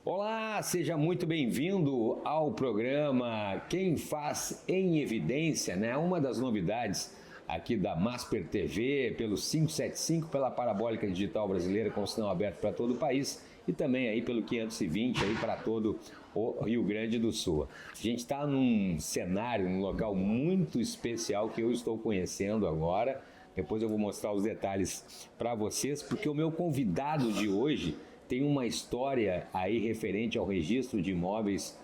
Olá, seja muito bem-vindo ao programa Quem Faz em Evidência, né? Uma das novidades aqui da Masper TV, pelo 575, pela Parabólica Digital Brasileira, com sinal aberto para todo o país, e também aí pelo 520 aí para todo o Rio Grande do Sul. A gente está num cenário, num local muito especial que eu estou conhecendo agora. Depois eu vou mostrar os detalhes para vocês, porque o meu convidado de hoje tem uma história aí referente ao registro de imóveis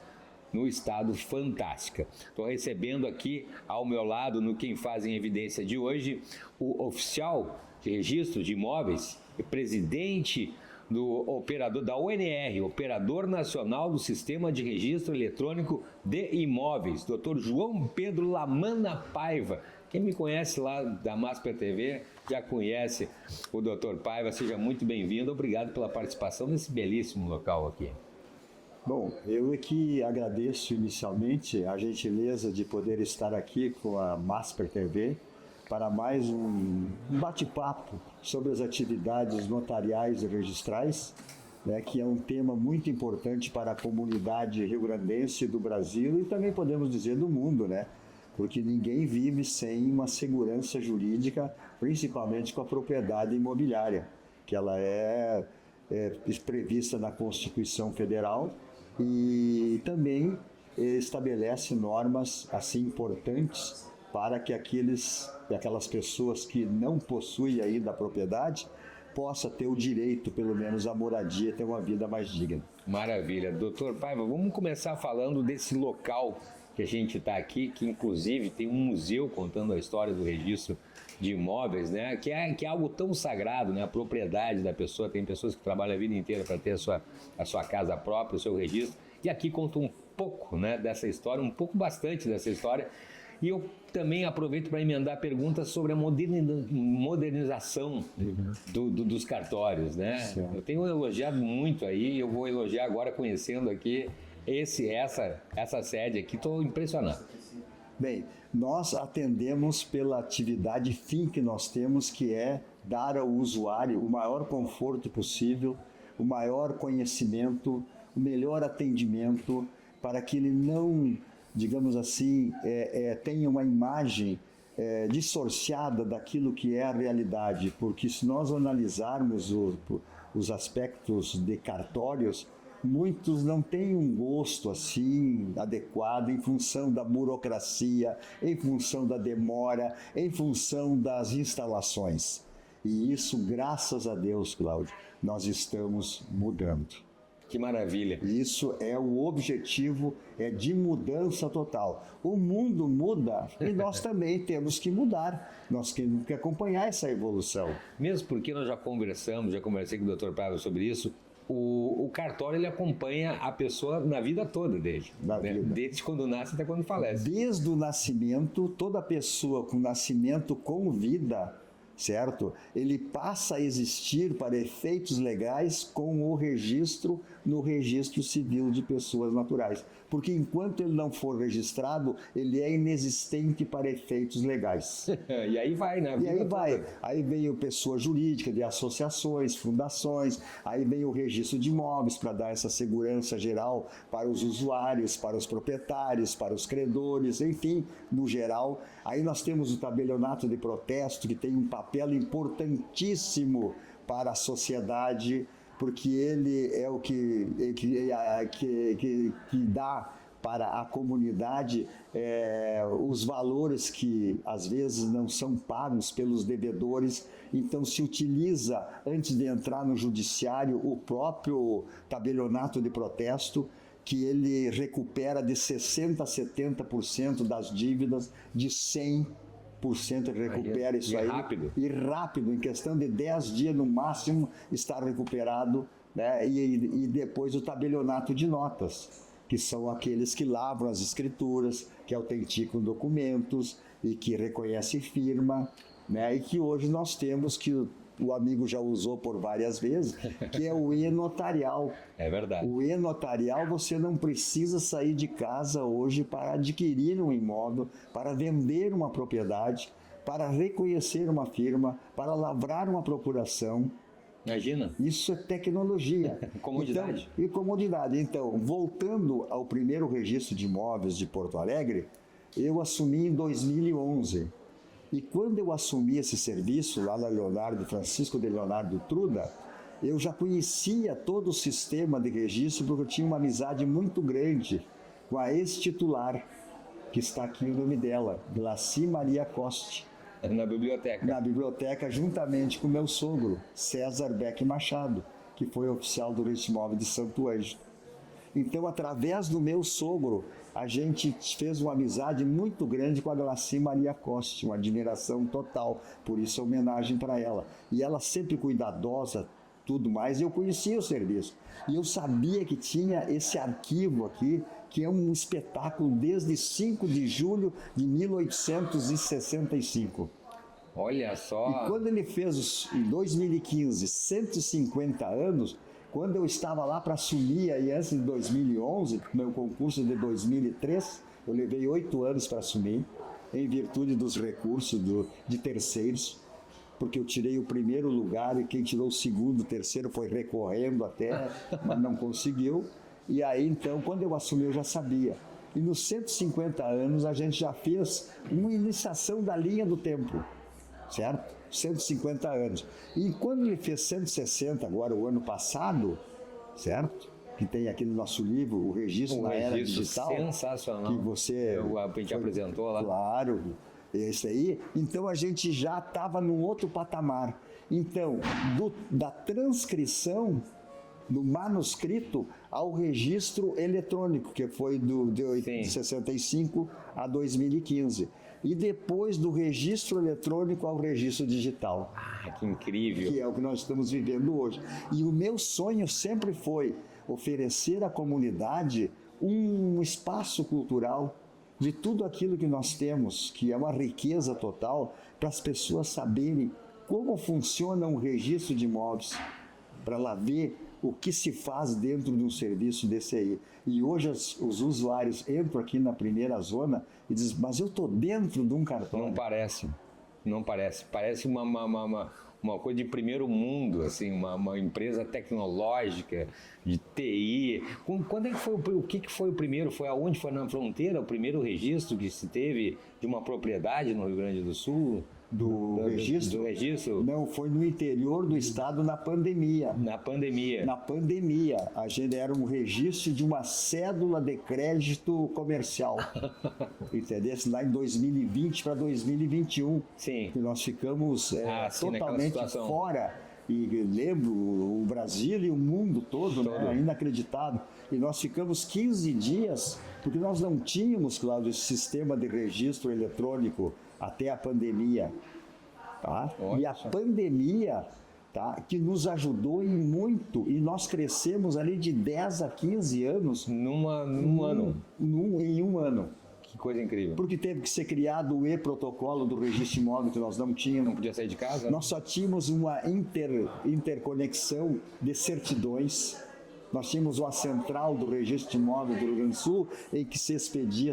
no estado fantástica. Estou recebendo aqui ao meu lado, no Quem Faz em Evidência de hoje, o oficial de registro de imóveis e presidente do operador da ONR, Operador Nacional do Sistema de Registro Eletrônico de Imóveis, Dr. João Pedro Lamana Paiva. Quem me conhece lá da Masper TV já conhece o Dr. Paiva. Seja muito bem-vindo. Obrigado pela participação nesse belíssimo local aqui. Bom, eu é que agradeço inicialmente a gentileza de poder estar aqui com a Masper TV para mais um bate-papo sobre as atividades notariais e registrais, né, que é um tema muito importante para a comunidade rio-grandense do Brasil e também podemos dizer do mundo, né? Porque ninguém vive sem uma segurança jurídica, principalmente com a propriedade imobiliária, que ela é prevista na Constituição Federal e também estabelece normas assim importantes para que aquelas pessoas que não possuem ainda a propriedade possa ter o direito, pelo menos, à moradia, ter uma vida mais digna. Maravilha. Doutor Paiva, vamos começar falando desse local que a gente está aqui, que inclusive tem um museu contando a história do registro de imóveis, né? Que é algo tão sagrado, né? A propriedade da pessoa. Tem pessoas que trabalham a vida inteira para ter a sua casa própria, o seu registro. E aqui conta um pouco, né, dessa história, bastante dessa história. E eu também aproveito para emendar perguntas sobre a modernização dos cartórios, né? Sim. Eu tenho elogiado muito aí, eu vou elogiar agora conhecendo aqui essa sede aqui, estou impressionado. Bem, nós atendemos pela atividade fim que nós temos, que é dar ao usuário o maior conforto possível, o maior conhecimento, o melhor atendimento, para que ele não, digamos assim, tenha uma imagem distorcida daquilo que é a realidade, porque se nós analisarmos os aspectos de cartórios, muitos não têm um gosto assim adequado em função da burocracia, em função da demora, em função das instalações. E isso, graças a Deus, Cláudio, nós estamos mudando. Que maravilha. Isso é o objetivo, de mudança total. O mundo muda e nós também temos que mudar. Nós temos que acompanhar essa evolução. Mesmo porque nós já conversei com o Dr. Paiva sobre isso. O cartório, ele acompanha a pessoa na vida toda dele, né? Desde quando nasce até quando falece. Desde o nascimento, toda pessoa com nascimento com vida, certo? Ele passa a existir para efeitos legais com o registro no registro civil de pessoas naturais. Porque enquanto ele não for registrado, ele é inexistente para efeitos legais. E aí vai, né? E aí vai. Aí vem a pessoa jurídica de associações, fundações, aí vem o registro de imóveis para dar essa segurança geral para os usuários, para os proprietários, para os credores, enfim, no geral. Aí nós temos o tabelionato de protesto, que tem um papel importantíssimo para a sociedade, porque ele é o que dá para a comunidade os valores que às vezes não são pagos pelos devedores. Então se utiliza, antes de entrar no judiciário, o próprio tabelionato de protesto, que ele recupera de 60% a 70% das dívidas, de 100% ele recupera isso aí. Rápido. E rápido, em questão de 10 dias no máximo, está recuperado, né? E depois o tabelionato de notas, que são aqueles que lavram as escrituras, que autenticam documentos e que reconhecem firma, né? E que hoje nós temos, que o amigo já usou por várias vezes, que é o e-notarial. É verdade. O e-notarial, você não precisa sair de casa hoje para adquirir um imóvel, para vender uma propriedade, para reconhecer uma firma, para lavrar uma procuração. Imagina. Isso é tecnologia. Comodidade. Então, e comodidade. Então, voltando ao primeiro registro de imóveis de Porto Alegre, eu assumi em 2011. E quando eu assumi esse serviço lá na Francisco de Leonardo Truda, eu já conhecia todo o sistema de registro, porque eu tinha uma amizade muito grande com a ex-titular, que está aqui o nome dela, Glaci Maria Coste. Na biblioteca. Na biblioteca, juntamente com meu sogro, César Beck Machado, que foi oficial do Registro Imóvel de Santo Ângelo. Então, através do meu sogro, a gente fez uma amizade muito grande com a Glaci Maria Coste, uma admiração total, por isso a homenagem para ela. E ela sempre cuidadosa, tudo mais, e eu conhecia o serviço. E eu sabia que tinha esse arquivo aqui, que é um espetáculo desde 5 de julho de 1865. Olha só. E quando ele fez, em 2015, 150 anos, quando eu estava lá para assumir, aí antes de 2011, meu concurso de 2003, eu levei 8 anos para assumir, em virtude dos recursos de terceiros, porque eu tirei o primeiro lugar e quem tirou o segundo, o terceiro foi recorrendo até, mas não conseguiu. E aí, então, quando eu assumi, eu já sabia. E nos 150 anos, a gente já fez uma iniciação da linha do tempo, certo? 150 anos. E quando ele fez 160, agora, o ano passado, certo? Que tem aqui no nosso livro, o registro na era digital. Sensacional. Que você... A gente apresentou lá. Claro, esse aí. Então, a gente já estava num outro patamar. Então, da transcrição do manuscrito ao registro eletrônico, que foi de 65 a 2015. E depois do registro eletrônico ao registro digital. Ah, que incrível! Que é o que nós estamos vivendo hoje. E o meu sonho sempre foi oferecer à comunidade um espaço cultural de tudo aquilo que nós temos, que é uma riqueza total, para as pessoas saberem como funciona um registro de imóveis, para lá ver o que se faz dentro de um serviço desse aí. E hoje os usuários entram aqui na primeira zona e dizem, mas eu estou dentro de um cartório. Não parece. Parece uma coisa de primeiro mundo, assim, uma empresa tecnológica, de TI. Quando é que foi o que foi o primeiro? Foi aonde? Foi na fronteira o primeiro registro que se teve de uma propriedade no Rio Grande do Sul? Do registro? Não, foi no interior do estado na pandemia. Na pandemia. Na pandemia. A gente era um registro de uma cédula de crédito comercial. Entendeu? Lá em 2020 para 2021. Sim. E nós ficamos totalmente fora. E lembro, o Brasil e o mundo todo. Né? Inacreditável. E nós ficamos 15 dias, porque nós não tínhamos, claro, esse sistema de registro eletrônico até a pandemia, tá? E a pandemia, tá, que nos ajudou em muito, e nós crescemos ali de 10 a 15 anos em um ano. Que coisa incrível. Porque teve que ser criado o e-protocolo do registro imóvel que nós não tínhamos. Não podia sair de casa? Nós só tínhamos uma interconexão de certidões. Nós tínhamos uma central do registro de imóvel do Rio Grande do Sul em que se expediam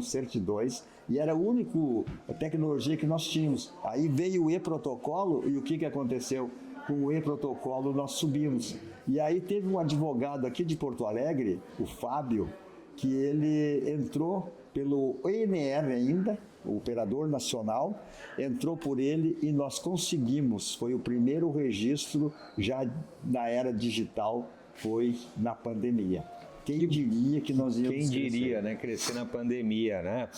certidões, e era a única tecnologia que nós tínhamos. Aí veio o e-protocolo e o que aconteceu? Com o e-protocolo nós subimos. E aí teve um advogado aqui de Porto Alegre, o Fábio, que ele entrou pelo ENR ainda, o operador nacional, entrou por ele e nós conseguimos. Foi o primeiro registro já na era digital, foi na pandemia. Quem diria que nós íamos crescer? Quem diria, né? Crescer na pandemia, né?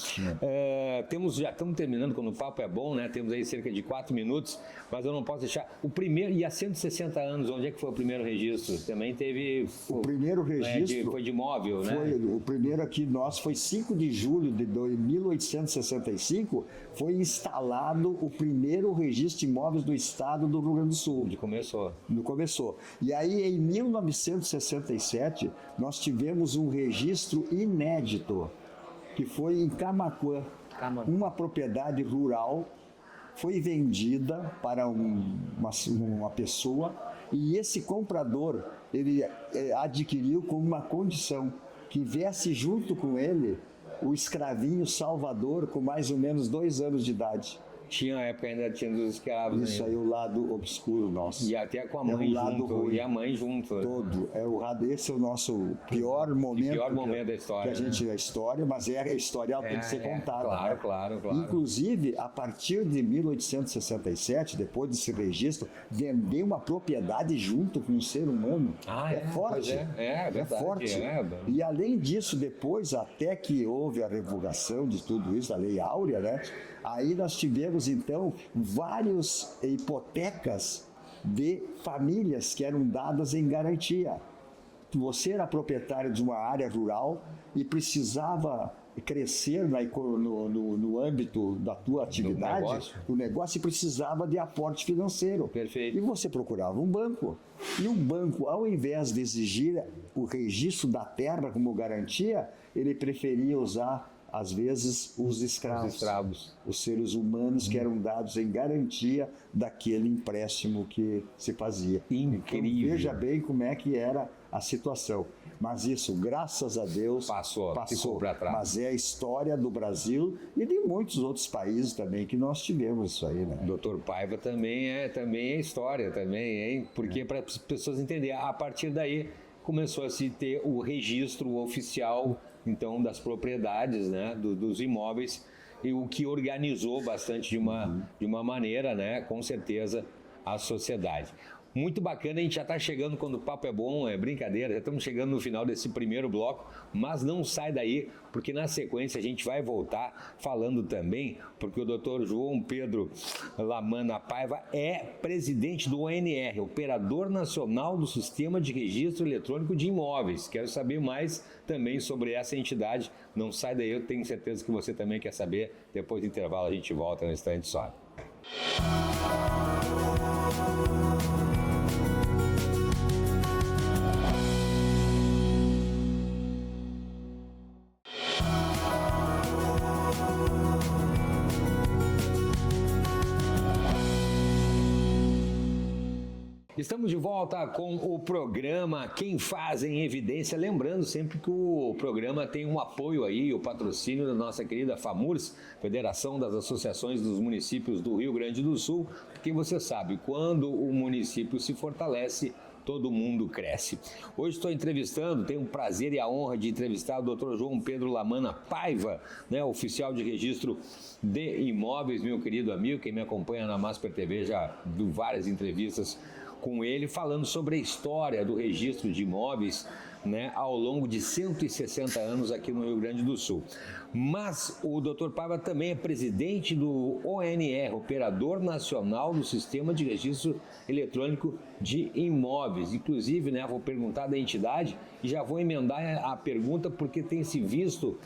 Já estamos terminando, quando o papo é bom, né? Temos aí cerca de 4 minutos, mas eu não posso deixar. O primeiro, e há 160 anos, onde é que foi o primeiro registro? Também teve... O primeiro registro... foi de imóvel, né? O primeiro aqui nosso foi 5 de julho de 1865, foi instalado o primeiro registro de imóveis do estado do Rio Grande do Sul. Começou. E aí, em 1967, nós tivemos um registro inédito, que foi em Camaquã. Uma propriedade rural foi vendida para uma pessoa, e esse comprador, ele adquiriu com uma condição, que viesse junto com ele o escravinho Salvador, com mais ou menos 2 anos de idade, Tinha, a época ainda tinha dos escravos. Isso aí é o lado obscuro nosso. E até com a mãe junto, ruim. e a mãe junto. Todo. Esse é o nosso pior momento. Pior momento da história. Que a história, mas a história tem que ser contada. Claro, né? claro. Inclusive, a partir de 1867, depois desse registro, vender uma propriedade junto com um ser humano forte. É verdade. É forte. E além disso, depois, até que houve a revogação de tudo isso, a Lei Áurea, né? Aí nós tivemos, então, várias hipotecas de famílias que eram dadas em garantia. Você era proprietário de uma área rural e precisava crescer no âmbito da tua atividade, do negócio, e precisava de aporte financeiro. Perfeito. E você procurava um banco. E o banco, ao invés de exigir o registro da terra como garantia, ele preferia usar, às vezes, os escravos, os seres humanos que eram dados em garantia daquele empréstimo que se fazia. Incrível. Então, veja bem como é que era a situação. Mas isso, graças a Deus, passou para trás. Mas é a história do Brasil e de muitos outros países também que nós tivemos isso aí, né? Dr. Paiva também é história, hein? Porque para as pessoas entenderem, a partir daí começou a se ter o registro oficial, então, das propriedades, né, dos imóveis, e o que organizou bastante de uma maneira, né, com certeza, a sociedade. Muito bacana, a gente já está chegando, quando o papo é bom, é brincadeira, já estamos chegando no final desse primeiro bloco, mas não sai daí, porque na sequência a gente vai voltar falando também, porque o Dr. João Pedro Lamana Paiva é presidente do ONR, Operador Nacional do Sistema de Registro Eletrônico de Imóveis. Quero saber mais também sobre essa entidade, não sai daí, eu tenho certeza que você também quer saber. Depois do intervalo a gente volta no instante só. Estamos de volta com o programa Quem Faz em Evidência. Lembrando sempre que o programa tem um apoio aí, o patrocínio da nossa querida FAMURS, Federação das Associações dos Municípios do Rio Grande do Sul, porque você sabe, quando o município se fortalece, todo mundo cresce. Hoje estou entrevistando, tenho o prazer e a honra de entrevistar o Dr. João Pedro Lamana Paiva, né, oficial de registro de imóveis, meu querido amigo, quem me acompanha na Masper TV já viu várias entrevistas com ele, falando sobre a história do registro de imóveis, né, ao longo de 160 anos aqui no Rio Grande do Sul. Mas o Dr. Paiva também é presidente do ONR, Operador Nacional do Sistema de Registro Eletrônico de Imóveis. Inclusive, né, vou perguntar da entidade e já vou emendar a pergunta, porque tem se visto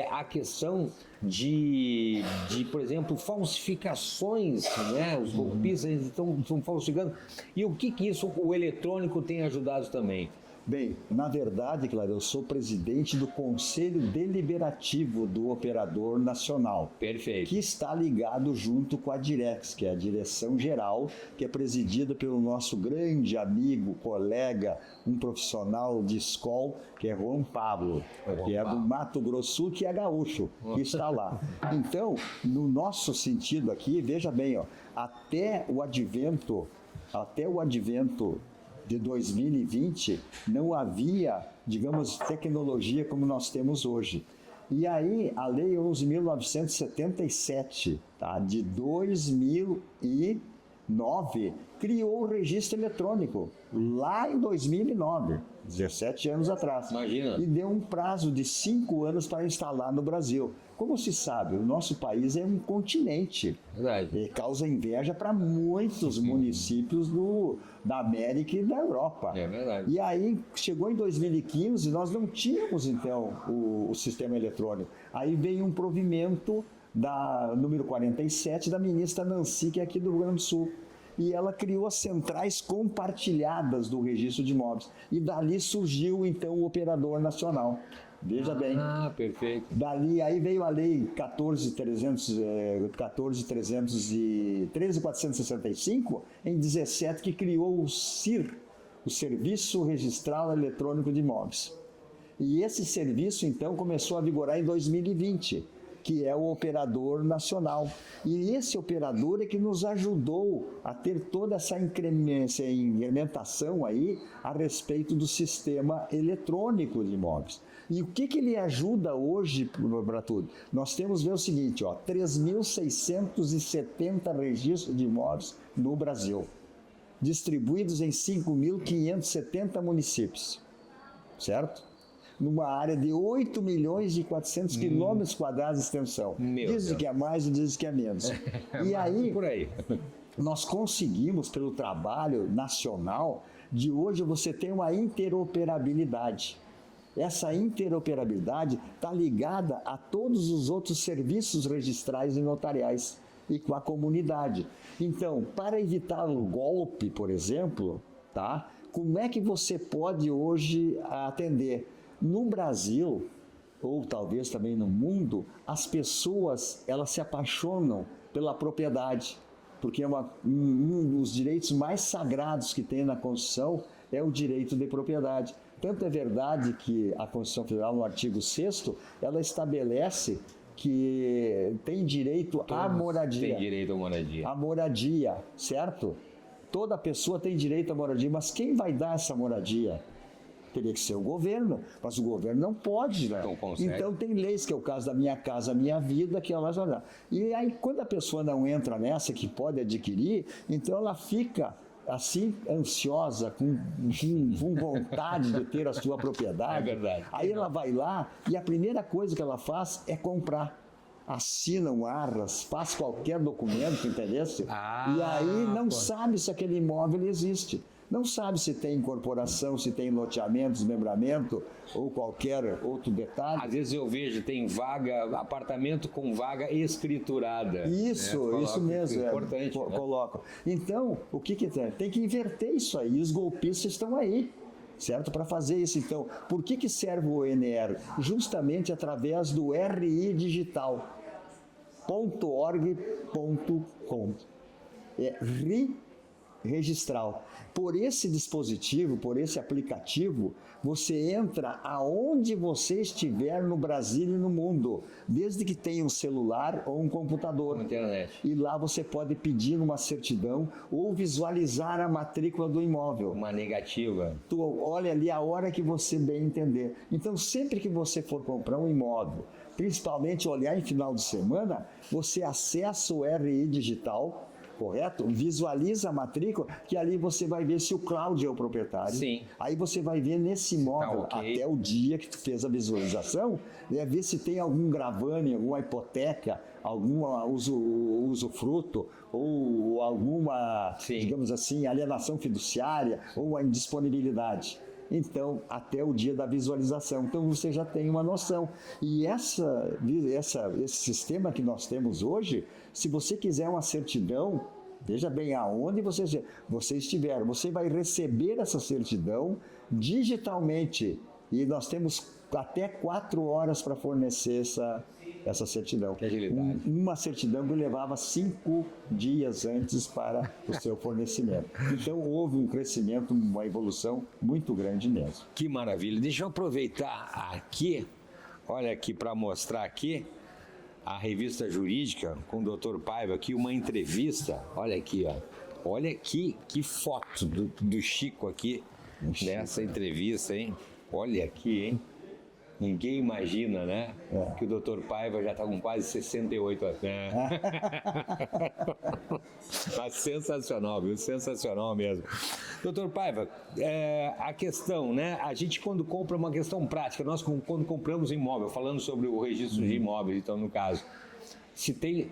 a questão de, por exemplo, falsificações, né? Os golpistas estão falsificando. E o que isso, o eletrônico, tem ajudado também? Bem, na verdade, claro, eu sou presidente do Conselho Deliberativo do Operador Nacional. Perfeito. Que está ligado junto com a Direx, que é a Direção Geral, que é presidida pelo nosso grande amigo, colega, um profissional de escola, que é Juan Pablo, que é do Mato Grosso, que é gaúcho, que está lá. Então, no nosso sentido aqui, veja bem, até o advento de 2020, não havia, digamos, tecnologia como nós temos hoje. E aí, a Lei 11.977, tá, de 2009, criou o registro eletrônico, lá em 2009, 17 anos atrás. Imagina. E deu um prazo de 5 anos para instalar no Brasil. Como se sabe, o nosso país é um continente. Verdade. E causa inveja para muitos municípios da América e da Europa. É verdade. E aí, chegou em 2015, nós não tínhamos, então, o sistema eletrônico. Aí veio um provimento número 47 da ministra Nancy, que é aqui do Rio Grande do Sul. E ela criou as centrais compartilhadas do registro de imóveis. E dali surgiu, então, o Operador Nacional. Veja bem. Ah, perfeito. Dali, aí veio a Lei 13.465, em 17, que criou o SIR, o Serviço Registral Eletrônico de Imóveis. E esse serviço, então, começou a vigorar em 2020. que é o operador nacional. E esse operador é que nos ajudou a ter toda essa incrementação aí a respeito do sistema eletrônico de imóveis. E o que ele ajuda hoje para tudo? Nós temos ver o seguinte, 3.670 registros de imóveis no Brasil, distribuídos em 5.570 municípios, certo? Numa área de 8 milhões e 400 quilômetros quadrados de extensão. Dizem que é mais e dizem que é menos. E aí, por aí, nós conseguimos, pelo trabalho nacional, de hoje você tem uma interoperabilidade. Essa interoperabilidade está ligada a todos os outros serviços registrais e notariais e com a comunidade. Então, para evitar o golpe, por exemplo, tá? Como é que você pode hoje atender? No Brasil, ou talvez também no mundo, as pessoas elas se apaixonam pela propriedade, porque um dos direitos mais sagrados que tem na Constituição é o direito de propriedade. Tanto é verdade que a Constituição Federal, no artigo 6º, ela estabelece que tem direito à moradia. Tem direito à moradia. A moradia, certo? Toda pessoa tem direito à moradia, mas quem vai dar essa moradia? Teria que ser o governo, mas o governo não pode, né? Não consegue. Então tem leis, que é o caso da Minha Casa Minha Vida, que ela vai dar. E aí, quando a pessoa não entra nessa, que pode adquirir, então ela fica assim, ansiosa, com vontade de ter a sua propriedade. É verdade. Aí ela vai lá e a primeira coisa que ela faz é comprar. Assina um arras, faz qualquer documento, entendeu? E aí não sabe se aquele imóvel existe. Não sabe se tem incorporação, se tem loteamento, desmembramento ou qualquer outro detalhe. Às vezes eu vejo, tem vaga, apartamento com vaga escriturada. Isso mesmo. É importante. Coloca. Então, o que tem? Tem que inverter isso aí. Os golpistas estão aí, certo? Para fazer isso. Então, por que serve o ONR? Justamente através do RI Digital.org.com. É RI registral. Por esse dispositivo, por esse aplicativo, você entra aonde você estiver no Brasil e no mundo, desde que tenha um celular ou um computador. Internet. E lá você pode pedir uma certidão ou visualizar a matrícula do imóvel. Uma negativa. Tu olha ali a hora que você bem entender. Então, sempre que você for comprar um imóvel, principalmente olhar em final de semana, você acessa o RI Digital, correto? Visualiza a matrícula, que ali você vai ver se o Cláudio é o proprietário. Sim. Aí você vai ver nesse imóvel, okay, até o dia que tu fez a visualização, ver se tem algum gravame, alguma hipoteca, algum usufruto, ou alguma, digamos assim, alienação fiduciária, ou a indisponibilidade. Então, até o dia da visualização. Então, você já tem uma noção. E esse sistema que nós temos hoje, se você quiser uma certidão, veja bem aonde você estiver, você vai receber essa certidão digitalmente. E nós temos até 4 horas para fornecer essa certidão. Que agilidade. Uma certidão que levava 5 dias antes para o seu fornecimento. Então, houve um crescimento, uma evolução muito grande mesmo. Que maravilha. Deixa eu aproveitar aqui, olha aqui, para mostrar aqui a revista jurídica com o Dr. Paiva, aqui uma entrevista, olha aqui, ó. Olha aqui, que foto do Chico aqui, nessa entrevista, hein? Olha aqui, hein? Ninguém imagina, né? Que o Dr. Paiva já está com quase 68 anos. Né? Mas sensacional, viu? Sensacional mesmo. Dr. Paiva, a questão, né? A gente quando compra uma questão prática, nós quando compramos imóvel, falando sobre o registro de imóveis, então no caso, se tem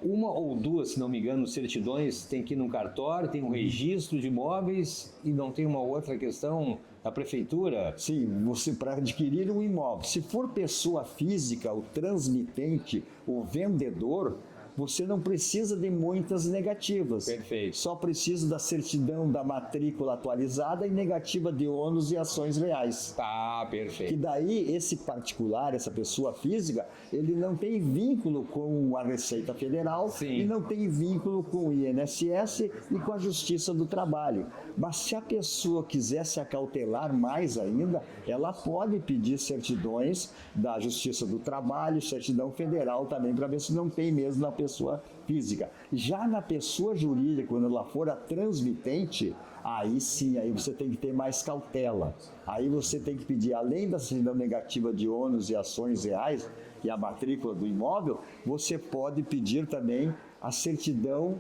uma ou duas, se não me engano, certidões, tem que ir num cartório, tem um registro de imóveis e não tem uma outra questão da prefeitura? Sim, você para adquirir um imóvel, se for pessoa física, o transmitente, o vendedor, você não precisa de muitas negativas. Perfeito. Só precisa da certidão da matrícula atualizada e negativa de ônus e ações reais. Tá, perfeito. Que daí esse particular, essa pessoa física, ele não tem vínculo com a Receita Federal. Sim. E não tem vínculo com o INSS e com a Justiça do Trabalho. Mas se a pessoa quiser se acautelar mais ainda, ela pode pedir certidões da Justiça do Trabalho, certidão federal também, para ver se não tem mesmo na pessoa física. Já na pessoa jurídica, quando ela for a transmitente, aí sim, aí você tem que ter mais cautela. Aí você tem que pedir, além da certidão negativa de ônus e ações reais, que é a matrícula do imóvel, você pode pedir também a certidão,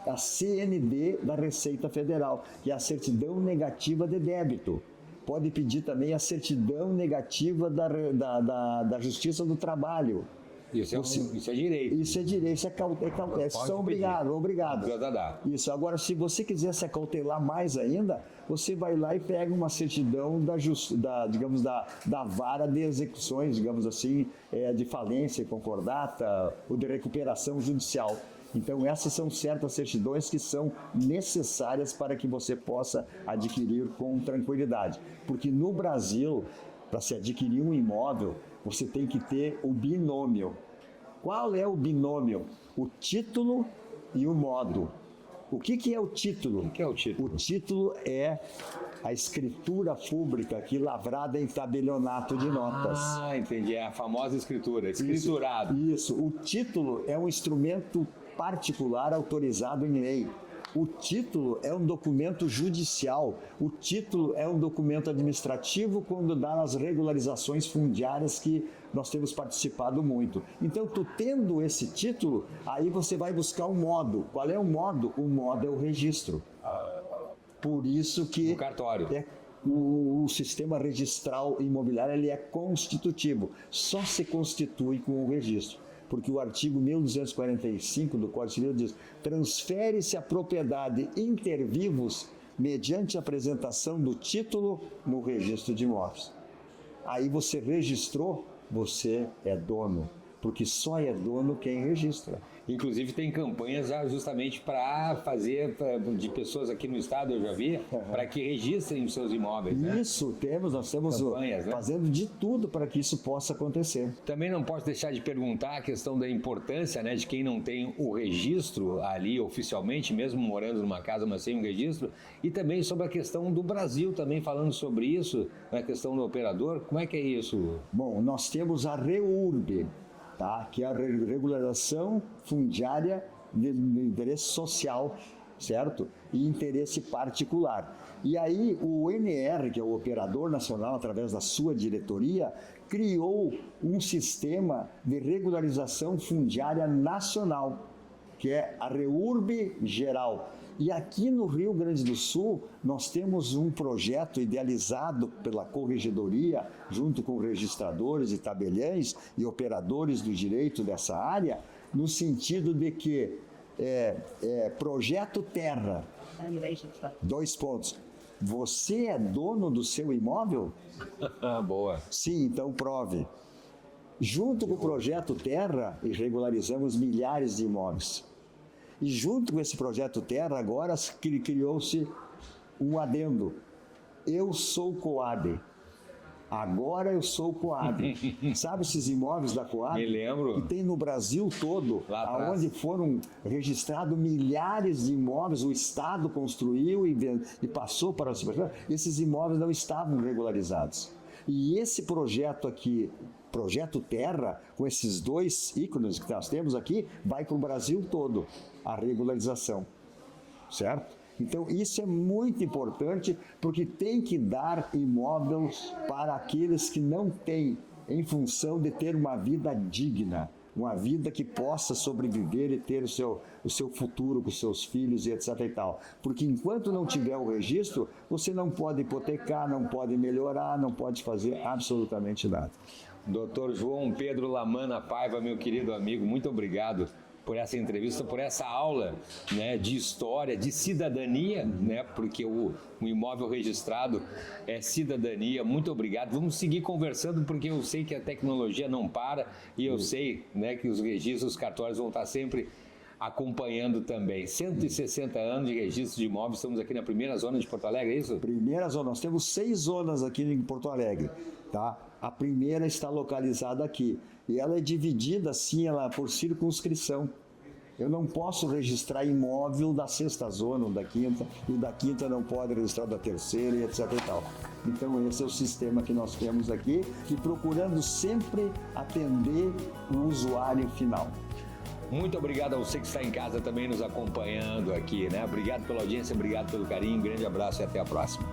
a CND da Receita Federal, que é a certidão negativa de débito. Pode pedir também a certidão negativa da Justiça do Trabalho. Isso é direito. Isso é direito, isso é cautela. São obrigado. Isso. Agora, se você quiser se acautelar mais ainda, você vai lá e pega uma certidão da vara de execuções, digamos assim, de falência, concordata, ou de recuperação judicial. Então, essas são certas certidões que são necessárias para que você possa adquirir com tranquilidade. Porque no Brasil, para se adquirir um imóvel, você tem que ter o binômio. Qual é o binômio? O título e o modo. O que é o título? O que é o título? O título é a escritura pública aqui lavrada em tabelionato de notas. Ah, entendi. É a famosa escritura. Escriturado. Isso. O título é um instrumento particular autorizado em lei. O título é um documento judicial. O título é um documento administrativo quando dá nas regularizações fundiárias que nós temos participado muito. Então, tu tendo esse título, aí você vai buscar um modo. Qual é o modo? O modo é o registro. Por isso que o cartório. O sistema registral imobiliário ele é constitutivo. Só se constitui com o registro. Porque o artigo 1245 do Código Civil diz: transfere-se a propriedade inter vivos mediante a apresentação do título no registro de imóveis. Aí você registrou, você é dono, porque só é dono quem registra. Inclusive tem campanhas justamente para fazer, de pessoas aqui no estado, eu já vi, para que registrem os seus imóveis. Isso, né? Nós estamos campanhas, fazendo de tudo para que isso possa acontecer. Também não posso deixar de perguntar a questão da importância, né, de quem não tem o registro ali oficialmente, mesmo morando numa casa, mas sem um registro, e também sobre a questão do Brasil, também falando sobre isso, a questão do operador. Como é que é isso? Bom, nós temos a REURB, tá? Que é a regularização fundiária de interesse social, certo? E interesse particular. E aí o ONR, que é o Operador Nacional, através da sua diretoria, criou um sistema de regularização fundiária nacional, que é a REURB Geral. E aqui no Rio Grande do Sul, nós temos um projeto idealizado pela Corregedoria, junto com registradores e tabeliães e operadores do direito dessa área, no sentido de que Projeto Terra, 2 pontos. Você é dono do seu imóvel? Boa. Sim, então prove. Junto com o Projeto Terra, regularizamos milhares de imóveis. E junto com esse Projeto Terra, agora criou-se um adendo. Eu sou Coab. Agora eu sou Coab. Sabe esses imóveis da Coab? Me lembro. Que tem no Brasil todo, onde foram registrados milhares de imóveis, o Estado construiu e passou para as pessoas. Esses imóveis não estavam regularizados. E esse projeto aqui, Projeto Terra, com esses 2 ícones que nós temos aqui, vai para o Brasil todo, a regularização, certo? Então, isso é muito importante, porque tem que dar imóveis para aqueles que não têm, em função de ter uma vida digna, uma vida que possa sobreviver e ter o seu futuro com seus filhos e etc. e tal. Porque enquanto não tiver o registro, você não pode hipotecar, não pode melhorar, não pode fazer absolutamente nada. Dr. João Pedro Lamana Paiva, meu querido amigo, muito obrigado por essa entrevista, por essa aula, né, de história, de cidadania, né, porque o imóvel registrado é cidadania. Muito obrigado. Vamos seguir conversando, porque eu sei que a tecnologia não para e eu sei, né, que os registros, os cartórios vão estar sempre acompanhando também. 160 anos de registro de imóveis, estamos aqui na primeira zona de Porto Alegre, é isso? Primeira zona, nós temos 6 zonas aqui em Porto Alegre, tá? A primeira está localizada aqui e ela é dividida assim, ela por circunscrição. Eu não posso registrar imóvel da 6ª zona ou da 5ª, e da 5ª não pode registrar da 3ª e etc e tal. Então esse é o sistema que nós temos aqui e procurando sempre atender o usuário final. Muito obrigado a você que está em casa também nos acompanhando aqui, né? Obrigado pela audiência, obrigado pelo carinho, um grande abraço e até a próxima.